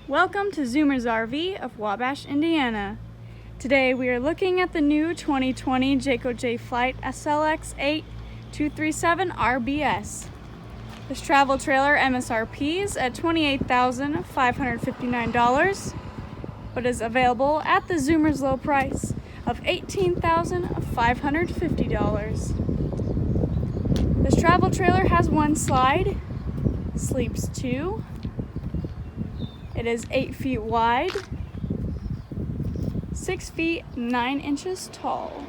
Welcome to Zoomer's RV of Wabash, Indiana. Today we are looking at the new 2020 Jayco Jay Flight SLX 8237 RBS. This travel trailer MSRPs at $28,559, but is available at the Zoomer's low price of $18,550. This travel trailer has one slide, sleeps two. It is 8 feet wide, 6 feet 9 inches tall.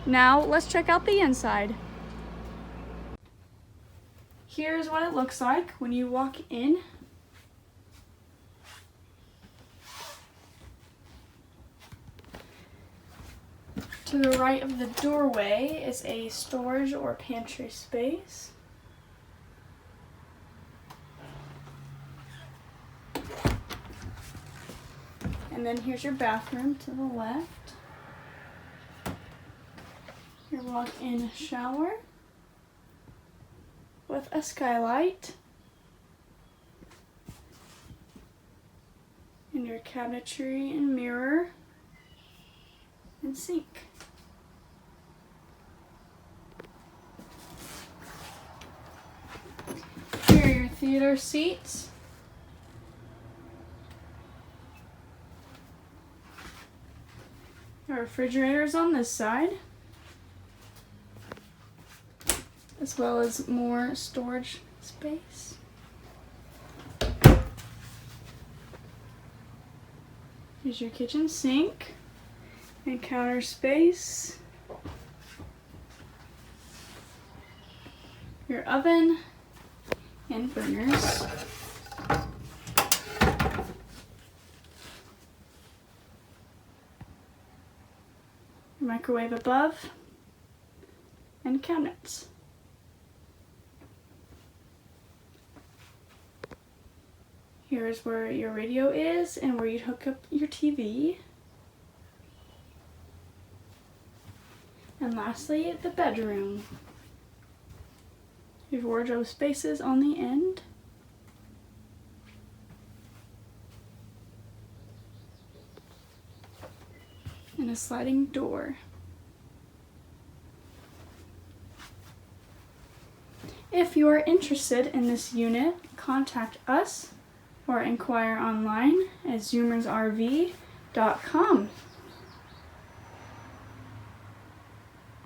Now let's check out the inside. Here's what it looks like when you walk in. To the right of the doorway is a storage or pantry space. And then here's your bathroom to the left. Your walk-in shower with a skylight. And your cabinetry and mirror and sink. Here are your theater seats. Our refrigerators on this side, as well as more storage space. Here's your kitchen sink and counter space. Your oven and burners. Microwave above, and cabinets. Here's where your radio is and where you'd hook up your TV. And lastly, the bedroom. Your wardrobe spaces on the end. And a sliding door. If you are interested in this unit, contact us or inquire online at zoomersrv.com.